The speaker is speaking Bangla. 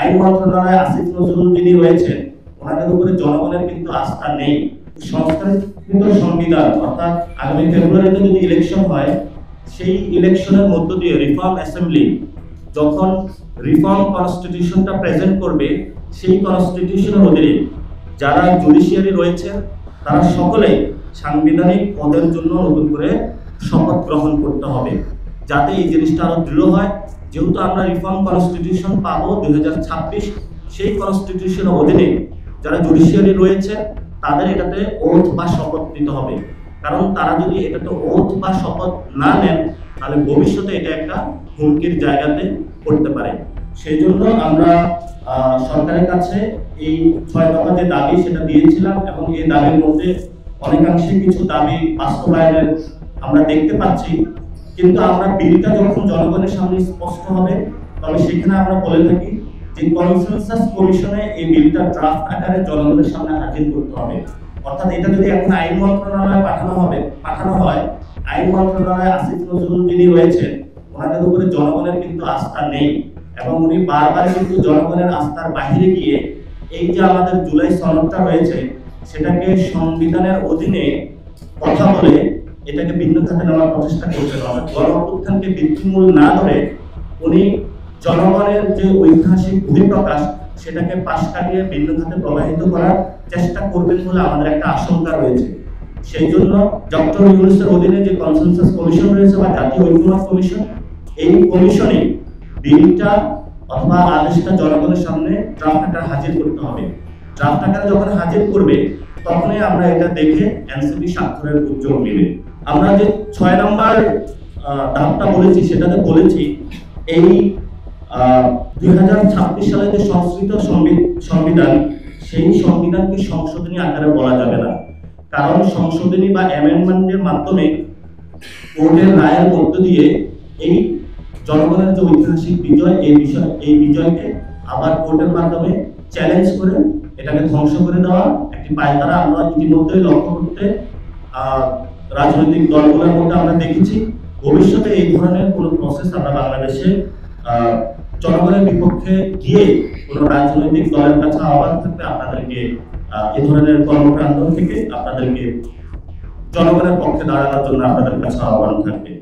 আইন মন্ত্রণালয়ে আসিফ নজরুল যিনি রয়েছেন, ওনাদের উপরে জনগণের কিন্তু আস্থা নেই। সংস্কারিত সংবিধান অর্থাৎ আগামী ফেব্রুয়ারিতে যদি ইলেকশন হয়, সেই ইলেকশনের মধ্য দিয়ে রিফর্ম অ্যাসেম্বলি যখন রিফর্ম কনস্টিটিউশনটা প্রেজেন্ট করবে, সেই কনস্টিটিউশনের অধীনে যারা জুডিশিয়ারি রয়েছে তারা সকলে সাংবিধানিক পদের জন্য নতুন করে শপথ গ্রহণ করতে হবে, যাতে এই জিনিসটা আরো দৃঢ় হয়। যেহেতু আমরা রিফর্ম কনস্টিটিউশন পাবো 2026, সেই কনস্টিটিউশনের অধীনে যারা জুডিশিয়ারি রয়েছে তাদের এটাতে ওথ বা শপথ নিতে হবে। কারণ তারা যদি এটাতে ওথ বা শপথ না নেন, তাহলে ভবিষ্যতে এটা একটা হুমকির জায়গাতে পড়তে পারে। সেই জন্য আমরা সরকারের কাছে এই 6 দফা যে দাবি সেটা দিয়েছিলাম, এবং এই দাবির মধ্যে অনেকাংশে কিছু দাবি বাস্তবায়নের আমরা দেখতে পাচ্ছি। কিন্তু আমরা বিলটা যখন জনগণের সামনে স্পষ্ট হবে, তবে সেখানে আমরা বলে থাকি যে কনসেনসাস কমিশনে এই বিলটা ড্রাফট আকারে জনগণের সামনে হাজির করতে হবে। অর্থাৎ এটা যদি এখন আইন মন্ত্রণালয়ে পাঠানো হয়, আইন মন্ত্রণালয়ে আসিফ নজরুল যিনি রয়েছেন, ওনাদের উপরে জনগণের কিন্তু আস্থা নেই, এবং উনি বারবার কিন্তু জনগণের আস্থার বাইরে গিয়ে এই যে আমাদের জুলাই সনদটা রয়েছে সেটাকে সংবিধানের অধীনে কথা বলে এটাকে ভিন্ন খাতে নেওয়ার প্রচেষ্টা করছেন। গণ অভ্যুত্থানকে ভিত্তিমূল না ধরে উনি জনগণের যে ঐতিহাসিক বহিঃপ্রকাশ সেটাকে পাশ কাটিয়ে ভিন্ন খাতে প্রবাহিত করার চেষ্টা করবেন বলে আমাদের একটা আশঙ্কা রয়েছে। সেই জন্য ডক্টর ইউনূসের অধীনে যে কনসেনসাস কমিশন রয়েছে বা জাতীয় ঐক্যমত কমিশন, এই কমিশনে বিলটা অথবা আদেশটা জনগণের সামনে ড্রাফট আকারে হাজির করতে হবে। ড্রাফট আকারে যখন হাজির করবে, তখনই আমরা এটা দেখে এনসিপি স্বাক্ষরের উদ্যোগ নেবে। আমরা যে 6 নম্বর ধাপটা বলেছি, সেটাতে বলেছি এই 2026 সালে যে সংস্কৃত সংবিধান, সেই সংবিধানকে সংশোধনী আকারে বলা যাবে না। কারণ সংশোধনী বা অ্যামেন্ডমেন্টের মাধ্যমে কোর্টের রায়ের মধ্য দিয়ে এই জনগণের যে ঐতিহাসিক বিজয়, এই বিজয়কে আবার কোর্টের মাধ্যমে চ্যালেঞ্জ করে এটাকে ধ্বংস করে দেওয়া একটি পায়তারা আমরা ইতিমধ্যেই লক্ষ্য করতে রাজনৈতিক দলগুলোর মধ্যে আমরা দেখেছি। ভবিষ্যতে এই ধরনের কোনো প্রসেস আমরা বাংলাদেশে জনগণের বিপক্ষে গিয়ে কোনো রাজনৈতিক দলের কাছে আহ্বান থাকবে আপনাদেরকে এই ধরনের কর্মকাণ্ড থেকে আপনাদেরকে জনগণের পক্ষে দাঁড়ানোর জন্য আপনাদের কাছে আহ্বান থাকবে।